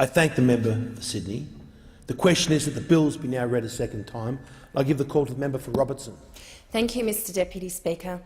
I thank the member for Sydney. The question is that the bills be now read a second time. I give the call to the member for Robertson. Thank you, Mr Deputy Speaker.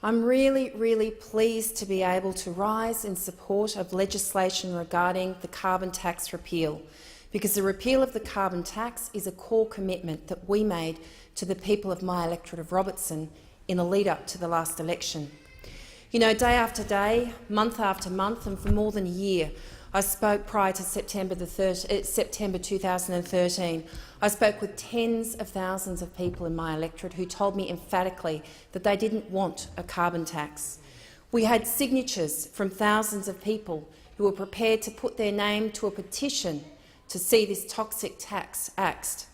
I'm really pleased to be able to rise in support of legislation regarding the carbon tax repeal, because the repeal of the carbon tax is a core commitment that we made to the people of my electorate of Robertson in the lead-up to the last election. You know, day after day, month after month, and for more than a year, I spoke prior to September 2013. I spoke with tens of thousands of people in my electorate who told me emphatically that they didn't want a carbon tax. We had signatures from thousands of people who were prepared to put their name to a petition to see this toxic tax axed.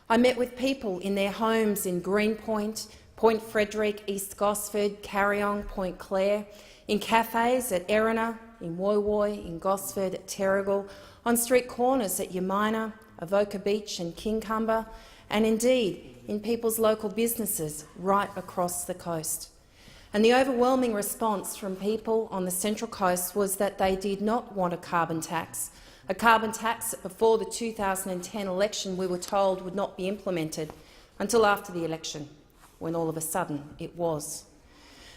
I met with people in their homes in Greenpoint, Point Frederick, East Gosford, Carryong, Point Clare, in cafes at Erina, in Woy Woy, in Gosford, at Terrigal, on street corners at Yamina, Avoca Beach and Kincumber, and indeed in people's local businesses right across the coast. And the overwhelming response from people on the Central Coast was that they did not want a carbon tax that before the 2010 election we were told would not be implemented until after the election, when all of a sudden it was.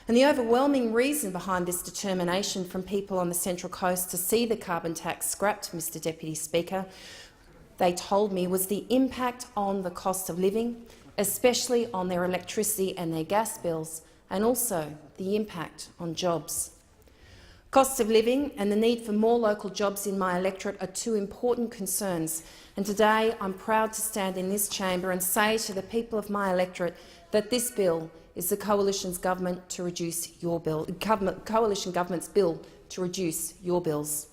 And the overwhelming reason behind this determination from people on the Central Coast to see the carbon tax scrapped, Mr Deputy Speaker, they told me, was the impact on the cost of living, especially on their electricity and their gas bills, and also the impact on jobs. Cost of living and the need for more local jobs in my electorate are two important concerns, and today I'm proud to stand in this chamber and say to the people of my electorate that this bill is the coalition government's bill to reduce your bills.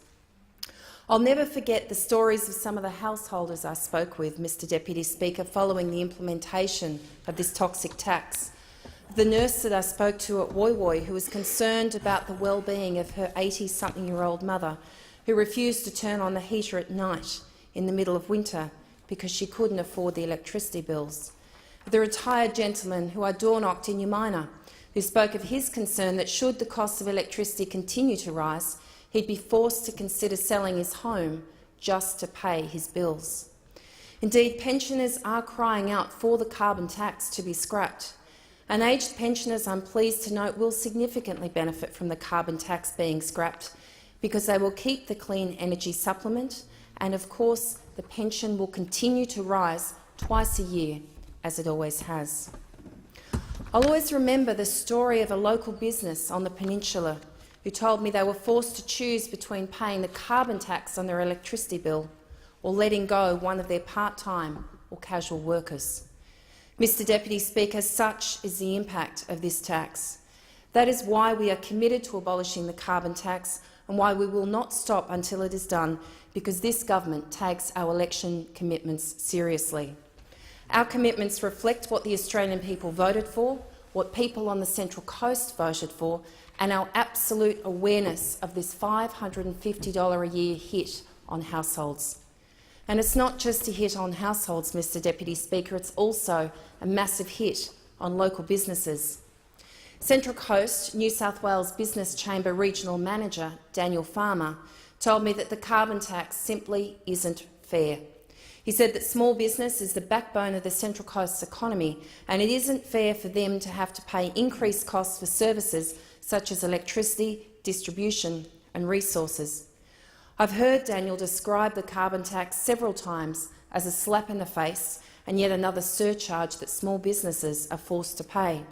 I'll never forget the stories of some of the householders I spoke with, Mr Deputy Speaker, following the implementation of this toxic tax. The nurse that I spoke to at Woy Woy, who was concerned about the well-being of her 80-something-year-old mother, who refused to turn on the heater at night in the middle of winter because she couldn't afford the electricity bills. The retired gentleman who I door-knocked in Yamina, who spoke of his concern that should the cost of electricity continue to rise, he'd be forced to consider selling his home just to pay his bills. Indeed, pensioners are crying out for the carbon tax to be scrapped. And aged pensioners, I'm pleased to note, will significantly benefit from the carbon tax being scrapped because they will keep the clean energy supplement, and of course the pension will continue to rise twice a year, as it always has. I'll always remember the story of a local business on the peninsula who told me they were forced to choose between paying the carbon tax on their electricity bill or letting go one of their part-time or casual workers. Mr Deputy Speaker, such is the impact of this tax. That is why we are committed to abolishing the carbon tax and why we will not stop until it is done, because this government takes our election commitments seriously. Our commitments reflect what the Australian people voted for, what people on the Central Coast voted for, and our absolute awareness of this $550 a year hit on households. And it's not just a hit on households, Mr Deputy Speaker, it's also a massive hit on local businesses. Central Coast New South Wales Business Chamber Regional Manager Daniel Farmer told me that the carbon tax simply isn't fair. He said that small business is the backbone of the Central Coast's economy, and it isn't fair for them to have to pay increased costs for services such as electricity, distribution and resources. I've heard Daniel describe the carbon tax several times as a slap in the face and yet another surcharge that small businesses are forced to pay.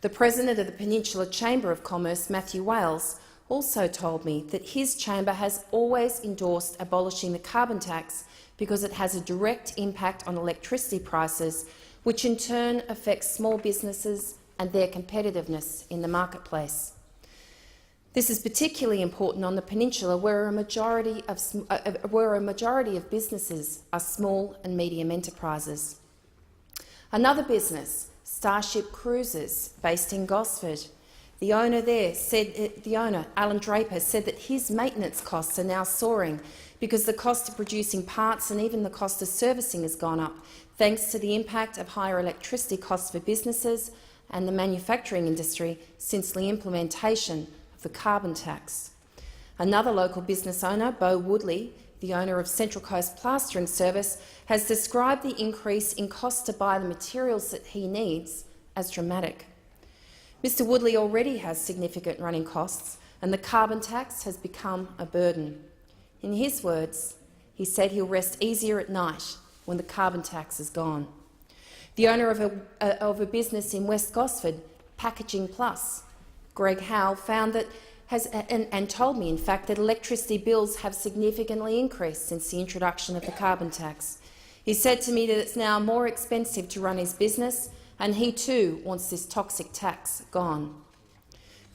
The President of the Peninsula Chamber of Commerce, Matthew Wales, also told me that his chamber has always endorsed abolishing the carbon tax because it has a direct impact on electricity prices, which in turn affects small businesses and their competitiveness in the marketplace. This is particularly important on the peninsula, where a majority of businesses are small and medium enterprises. Another business, Starship Cruises, based in Gosford, the owner, Alan Draper, said that his maintenance costs are now soaring because the cost of producing parts and even the cost of servicing has gone up, thanks to the impact of higher electricity costs for businesses and the manufacturing industry since the implementation of the carbon tax. Another local business owner, Bo Woodley, the owner of Central Coast Plastering Service, has described the increase in cost to buy the materials that he needs as dramatic. Mr Woodley already has significant running costs, and the carbon tax has become a burden. In his words, he said he'll rest easier at night when the carbon tax is gone. The owner of a business in West Gosford, Packaging Plus, Greg Howe, found that and told me, in fact, that electricity bills have significantly increased since the introduction of the carbon tax. He said to me that it's now more expensive to run his business, and he too wants this toxic tax gone.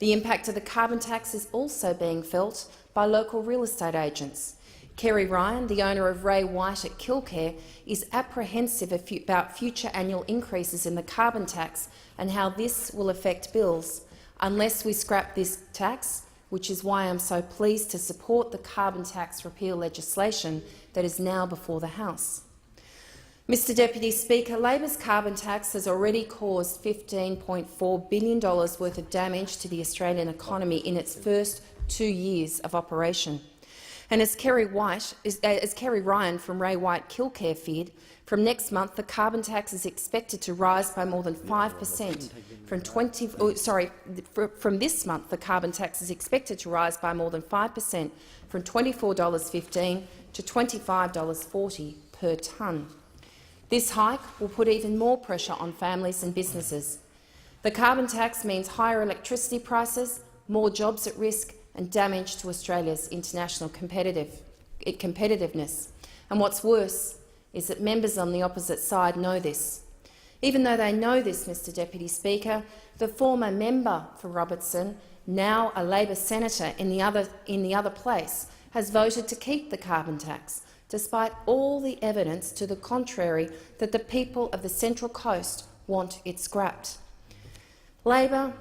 The impact of the carbon tax is also being felt by local real estate agents. Kerry Ryan, the owner of Ray White at Kilcare, is apprehensive about future annual increases in the carbon tax and how this will affect bills unless we scrap this tax, which is why I'm so pleased to support the Carbon Tax Repeal Legislation that is now before the House. Mr Deputy Speaker, Labor's carbon tax has already caused $15.4 billion worth of damage to the Australian economy in its first 2 years of operation. And as Kerry Ryan from Ray White Kilcare feared, from next month the carbon tax is expected to rise by more than 5%. From this month the carbon tax is expected to rise by more than 5%, from $24.15 to $25.40 per tonne. This hike will put even more pressure on families and businesses. The carbon tax means higher electricity prices, more jobs at risk and damage to Australia's international competitiveness. And what's worse is that members on the opposite side know this. Even though they know this, Mr Deputy Speaker, the former member for Robertson, now a Labor senator in the other place, has voted to keep the carbon tax, despite all the evidence to the contrary that the people of the Central Coast want it scrapped. Labor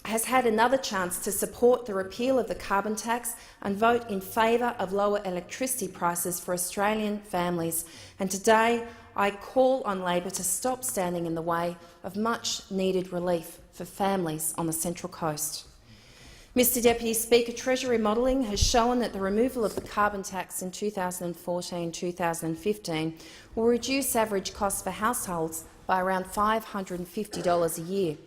has had another chance to support the repeal of the carbon tax and vote in favour of lower electricity prices for Australian families, and today I call on Labor to stop standing in the way of much-needed relief for families on the Central Coast. Mr Deputy Speaker, Treasury modelling has shown that the removal of the carbon tax in 2014-2015 will reduce average costs for households by around $550 a year.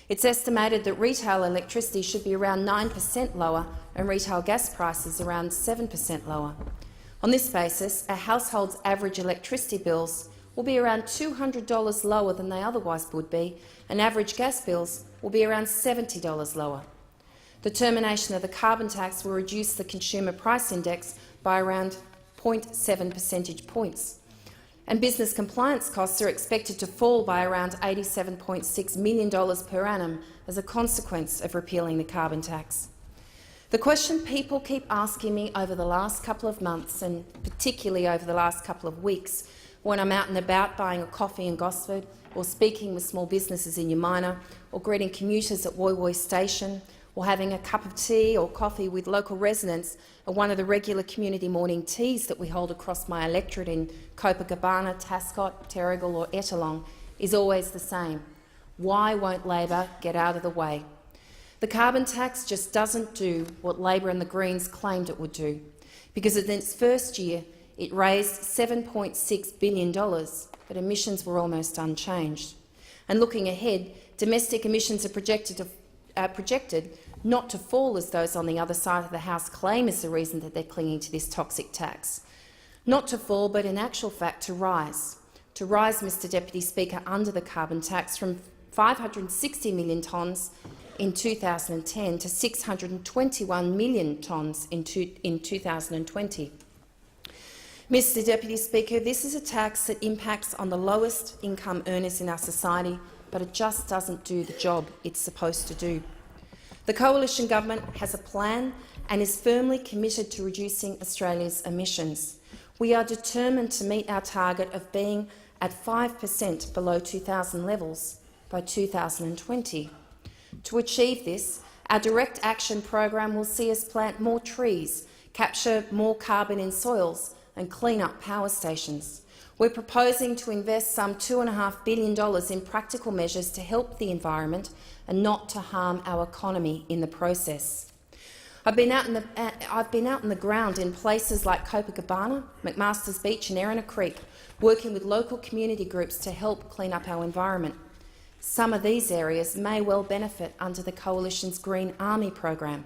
It's estimated that retail electricity should be around 9% lower and retail gas prices around 7% lower. On this basis, a household's average electricity bills will be around $200 lower than they otherwise would be, and average gas bills will be around $70 lower. The termination of the carbon tax will reduce the consumer price index by around 0.7 percentage points, and business compliance costs are expected to fall by around $87.6 million per annum as a consequence of repealing the carbon tax. The question people keep asking me over the last couple of months, and particularly over the last couple of weeks, when I'm out and about buying a coffee in Gosford, or speaking with small businesses in Umina, or greeting commuters at Woy Woy Station, or having a cup of tea or coffee with local residents at one of the regular community morning teas that we hold across my electorate in Copacabana, Tascott, Terrigal or Ettalong, is always the same. Why won't Labor get out of the way? The carbon tax just doesn't do what Labor and the Greens claimed it would do, because in its first year it raised $7.6 billion, but emissions were almost unchanged. And looking ahead, domestic emissions are projected not to fall as those on the other side of the House claim is the reason that they're clinging to this toxic tax. Not to fall, but in actual fact to rise. To rise, Mr Deputy Speaker, under the carbon tax from 560 million tonnes in 2010 to 621 million tonnes in 2020. Mr Deputy Speaker, this is a tax that impacts on the lowest income earners in our society, but it just doesn't do the job it's supposed to do. The Coalition Government has a plan and is firmly committed to reducing Australia's emissions. We are determined to meet our target of being at 5% below 2000 levels by 2020. To achieve this, our direct action program will see us plant more trees, capture more carbon in soils and clean up power stations. We're proposing to invest some $2.5 billion in practical measures to help the environment and not to harm our economy in the process. I've been out in the ground in places like Copacabana, McMaster's Beach and Erina Creek, working with local community groups to help clean up our environment. Some of these areas may well benefit under the Coalition's Green Army program.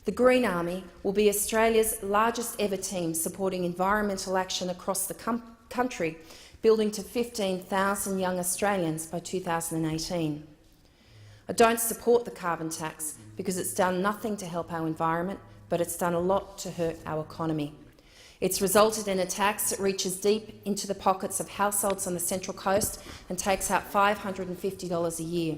The Green Army will be Australia's largest ever team supporting environmental action across the country, building to 15,000 young Australians by 2018. I don't support the carbon tax because it's done nothing to help our environment, but it's done a lot to hurt our economy. It's resulted in a tax that reaches deep into the pockets of households on the Central Coast and takes out $550 a year.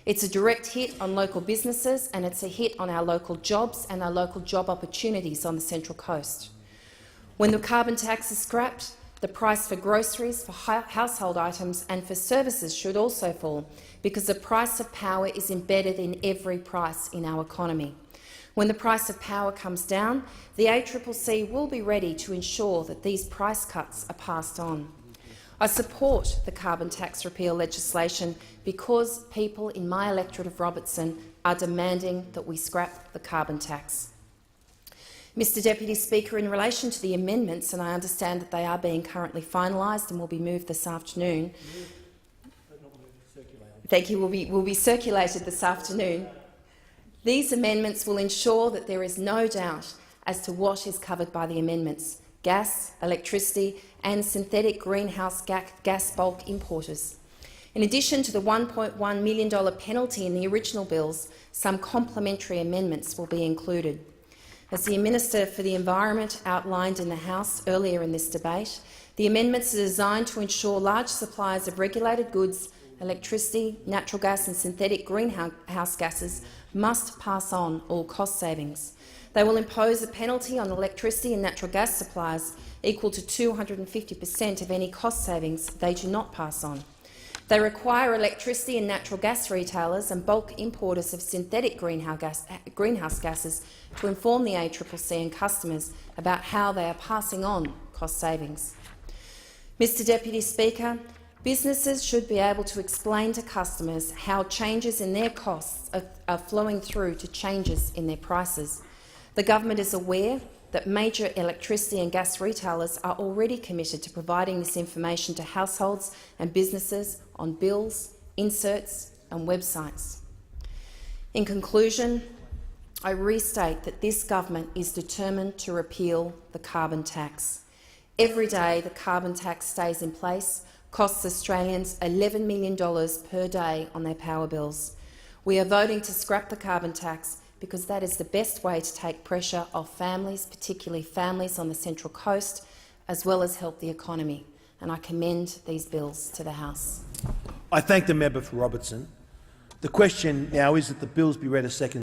It's a direct hit on local businesses and it's a hit on our local jobs and our local job opportunities on the Central Coast. When the carbon tax is scrapped, the price for groceries, for household items and for services should also fall, because the price of power is embedded in every price in our economy. When the price of power comes down, the ACCC will be ready to ensure that these price cuts are passed on. I support the carbon tax repeal legislation because people in my electorate of Robertson are demanding that we scrap the carbon tax. Mr Deputy Speaker, in relation to the amendments, and I understand that they are being currently finalised and will be moved this afternoon. Thank you. Will be circulated this afternoon. These amendments will ensure that there is no doubt as to what is covered by the amendments: gas, electricity and synthetic greenhouse gas bulk importers. In addition to the $1.1 million penalty in the original bills, some complementary amendments will be included. As the Minister for the Environment outlined in the House earlier in this debate, the amendments are designed to ensure large suppliers of regulated goods, electricity, natural gas and synthetic greenhouse gases must pass on all cost savings. They will impose a penalty on electricity and natural gas suppliers equal to 250% of any cost savings they do not pass on. They require electricity and natural gas retailers and bulk importers of synthetic greenhouse gases to inform the ACCC and customers about how they are passing on cost savings. Mr Deputy Speaker, businesses should be able to explain to customers how changes in their costs are flowing through to changes in their prices. The government is aware that major electricity and gas retailers are already committed to providing this information to households and businesses on bills, inserts and websites. In conclusion, I restate that this government is determined to repeal the carbon tax. Every day the carbon tax stays in place costs Australians $11 million per day on their power bills. We are voting to scrap the carbon tax because that is the best way to take pressure off families, particularly families on the Central Coast, as well as help the economy. And I commend these bills to the House. I thank the member for Robertson. The question now is that the bills be read a second